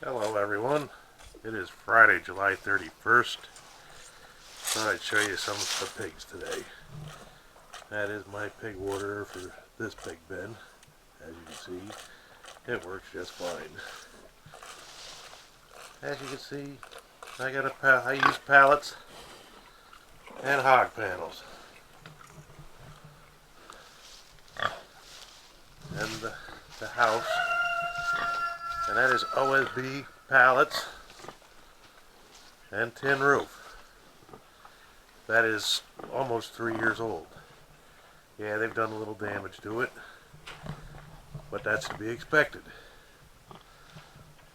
Hello everyone, it is Friday, July 31st. Thought I'd show you some of the pigs today. That is my pig water for this pig bin. As you can see, it works just fine. As you can see, I use pallets and hog panels. And the house, and that is OSB pallets and tin roof. That is almost 3 years old. Yeah, they've done a little damage to it, but that's to be expected.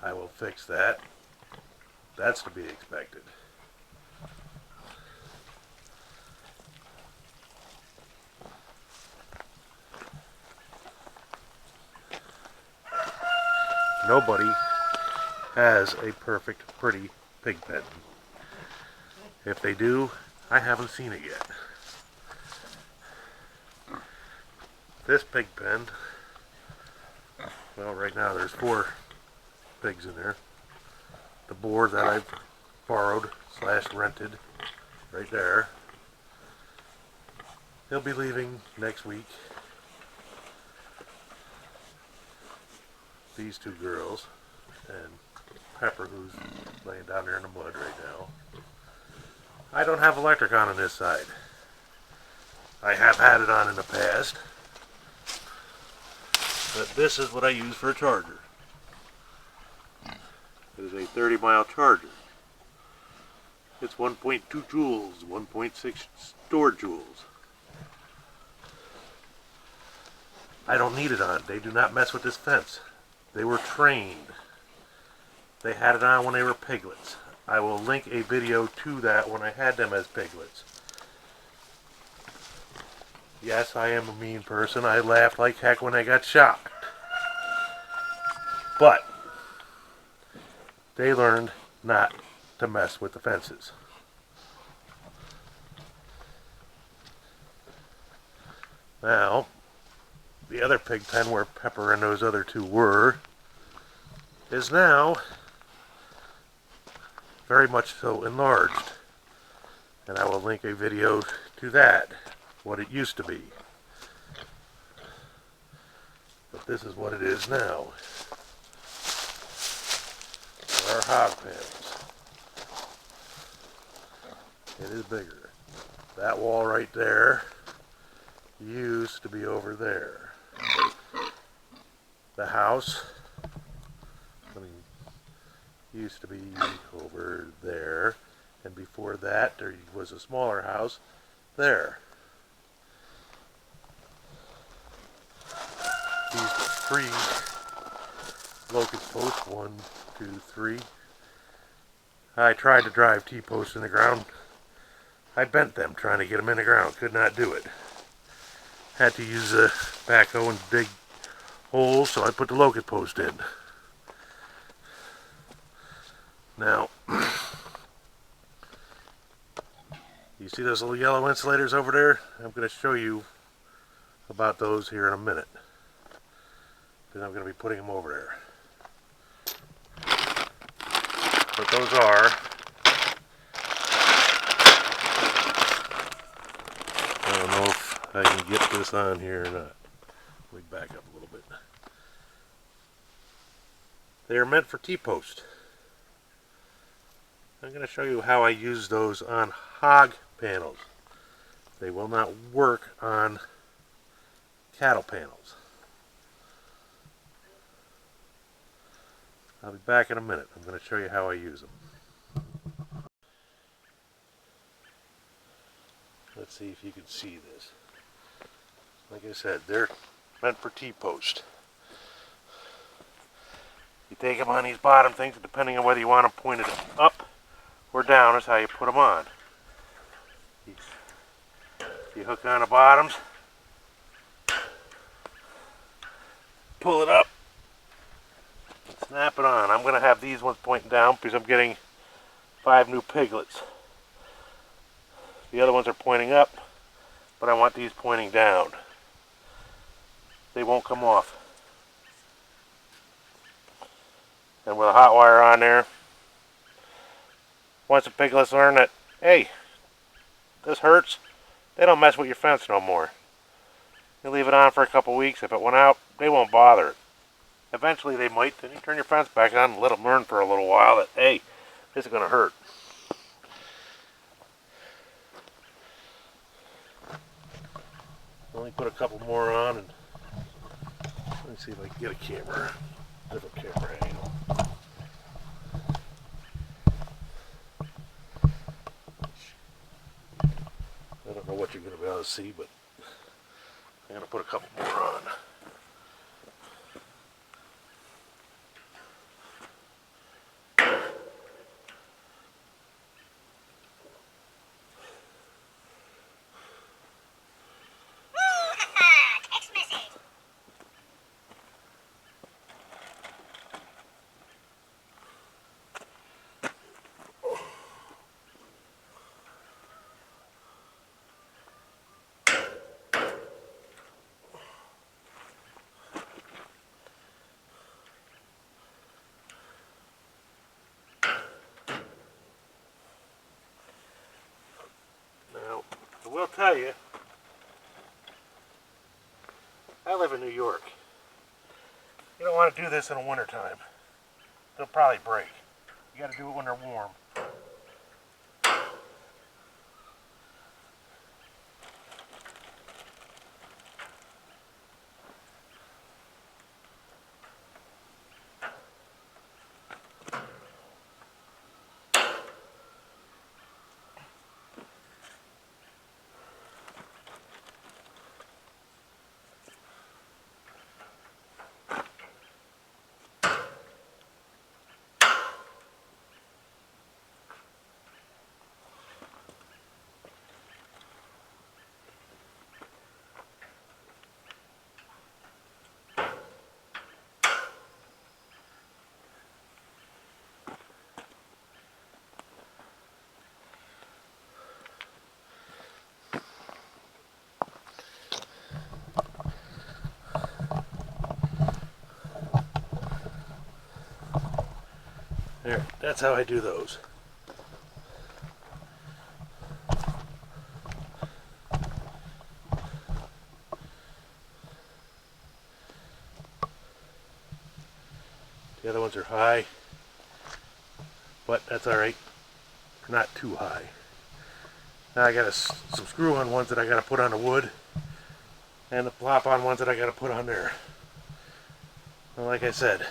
I will fix that. That's to be expected. Nobody has a perfect, pretty pig pen. If they do, I haven't seen it yet. This pig pen, well, right now there's 4 pigs in there. The board that I've borrowed / rented, right there. He'll be leaving next week. These 2 girls, and Pepper, who's laying down there in the mud right now. I don't have electric on this side. I have had it on in the past, but this is what I use for a charger. It is a 30-mile charger. It's 1.2 joules, 1.6 stored joules. I don't need it on. They do not mess with this fence. They were trained. They had it on when they were piglets. I will link a video to that when I had them as piglets. Yes, I am a mean person. I laughed like heck when I got shocked. But they learned not to mess with the fences. Now, the other pig pen where Pepper and those other 2 were is now very much so enlarged. And I will link a video to that, what it used to be. But this is what it is now. Our hog pens. It is bigger. That wall right there used to be over there. The house used to be over there, and before that there was a smaller house there. These 3 locust posts, 1, 2, 3. I tried to drive T-posts in the ground. I bent them trying to get them in the ground. Could not do it. Had to use a backhoe and dig holes, so I put the locust post in. Now, you see those little yellow insulators over there? I'm going to show you about those here in a minute. Because I'm going to be putting them over there. But those are, I don't know if I can get this on here or not. Let me back up a little bit. They are meant for T-post. I'm going to show you how I use those on hog panels. They will not work on cattle panels. I'll be back in a minute. I'm going to show you how I use them. Let's see if you can see this. Like I said, they're meant for T-post. You take them on these bottom things, depending on whether you want them pointed up or down is how you put them on. You hook on the bottoms, pull it up, snap it on. I'm going to have these ones pointing down because I'm getting 5 new piglets. The other ones are pointing up, but I want these pointing down. They won't come off. And with a hot wire on there, once the piglets learn that, hey, this hurts, they don't mess with your fence no more. You leave it on for a couple weeks. If it went out, they won't bother it. Eventually they might. Then you turn your fence back on and let them learn for a little while that, hey, this is going to hurt. Only put a couple more on, and let me see if I can get a camera, different camera angle. I don't know what you're going to be able to see, but I'm going to put a couple more on. Now, I will tell you, I live in New York. You don't want to do this in the wintertime. They'll probably break. You got to do it when they're warm. There, that's how I do those. The other ones are high, but that's alright. Not too high. Now I got some screw-on ones that I got to put on the wood, and the plop-on ones that I got to put on there. Well, like I said,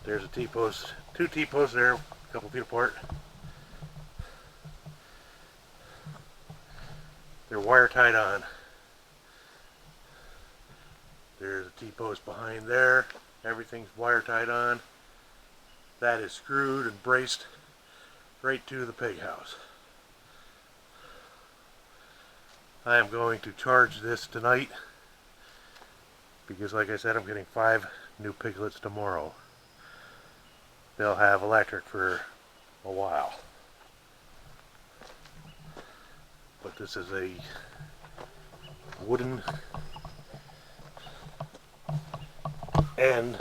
there's a T-post, two T-posts there, a couple feet apart. They're wire tied on. There's a T-post behind there. Everything's wire tied on. That is screwed and braced right to the pig house. I am going to charge this tonight because, like I said, I'm getting 5 new piglets tomorrow. They'll have electric for a while. But this is a wooden end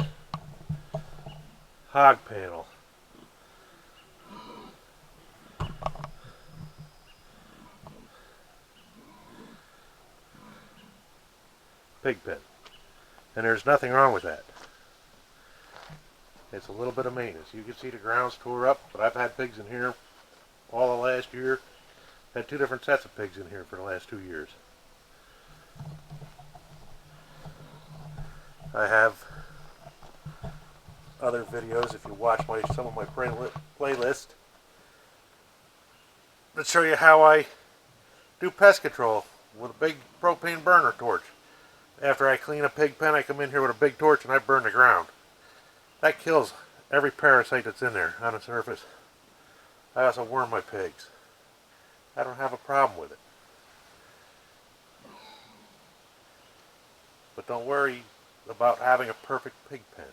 hog panel. Pig pen. And there's nothing wrong with that. It's a little bit of maintenance. You can see the ground's tore up, but I've had pigs in here all the last year. Had 2 different sets of pigs in here for the last 2 years. I have other videos, if you watch some of my playlist, that show you how I do pest control with a big propane burner torch. After I clean a pig pen, I come in here with a big torch and I burn the ground. That kills every parasite that's in there on the surface. I also worm my pigs. I don't have a problem with it. But don't worry about having a perfect pig pen.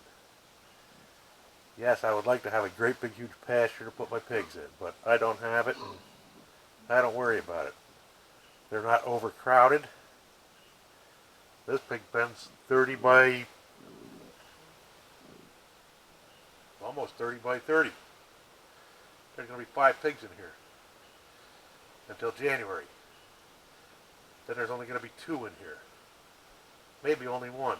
Yes, I would like to have a great big huge pasture to put my pigs in, but I don't have it, and I don't worry about it. They're not overcrowded. This pig pen's 30 by, almost 30 by 30. There's going to be 5 pigs in here until January. Then there's only going to be 2 in here. Maybe only 1.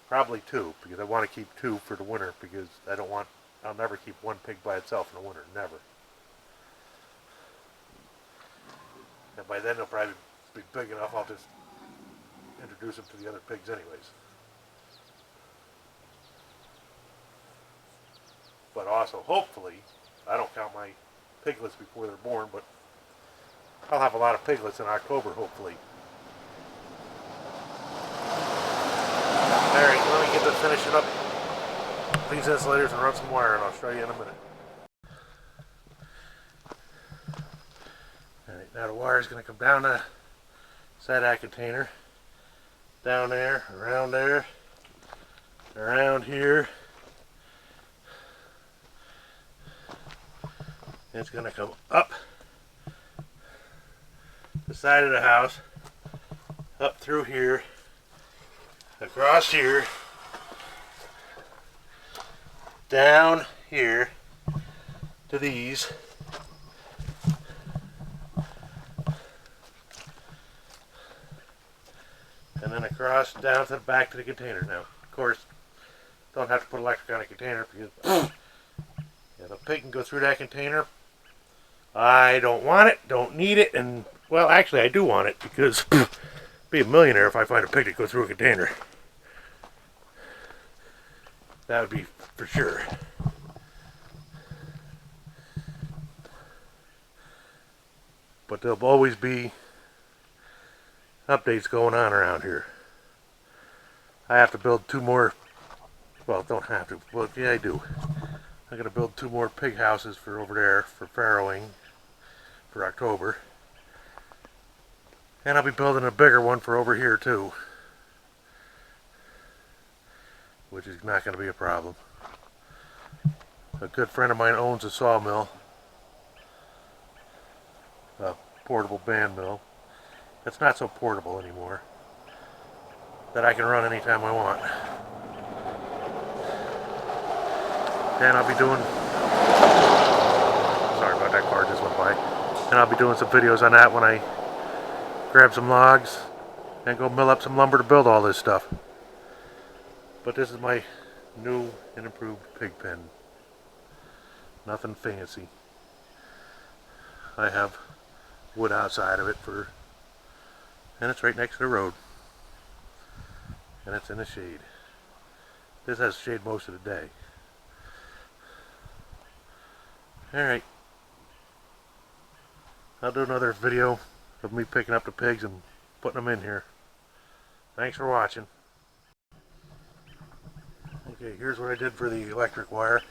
Probably 2, because I want to keep 2 for the winter, because I'll never keep 1 pig by itself in the winter, never. And by then they'll probably be big enough, I'll just introduce them to the other pigs anyways. But also, hopefully, I don't count my piglets before they're born, but I'll have a lot of piglets in October, hopefully. Alright, let me get to finishing up these insulators and run some wire, and I'll show you in a minute. Alright, now the wire is going to come down the side of that container, down there, around here. And it's going to come up the side of the house, up through here, across here, down here to these, and then across down to the back to the container. Now, of course, don't have to put electric on a container, because if a pig can go through that container, I don't want it, don't need it, and, well, actually I do want it, because I'd be a millionaire if I find a pig that goes through a container. That would be for sure. But there'll always be updates going on around here. I have to build 2 more, well, don't have to, well, yeah I do. I'm going to build 2 more pig houses for over there for farrowing for October. And I'll be building a bigger one for over here too, which is not going to be a problem. A good friend of mine owns a sawmill, a portable band mill. It's not so portable anymore, that I can run anytime I want. And I'll be doing, sorry about that, car just went by. And I'll be doing some videos on that when I grab some logs and go mill up some lumber to build all this stuff. But this is my new and improved pig pen. Nothing fancy. I have wood outside of it and it's right next to the road. And it's in the shade. This has shade most of the day. Alright. I'll do another video of me picking up the pigs and putting them in here. Thanks for watching. Okay, here's what I did for the electric wire.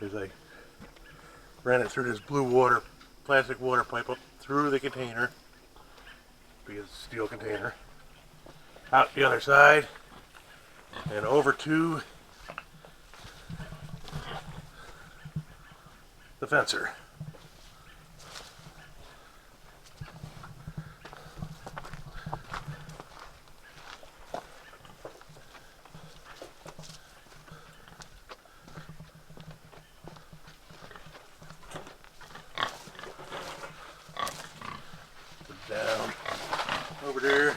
Is I ran it through this blue plastic water pipe up through the container, because it's a steel container, out the other side, and over to the fencer. Down over there,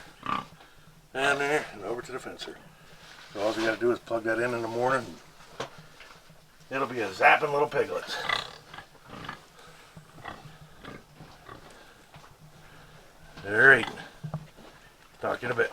down there, and over to the fencer. So all you got to do is plug that in the morning. It'll be a zapping little piglets. Alright, talk to you in a bit.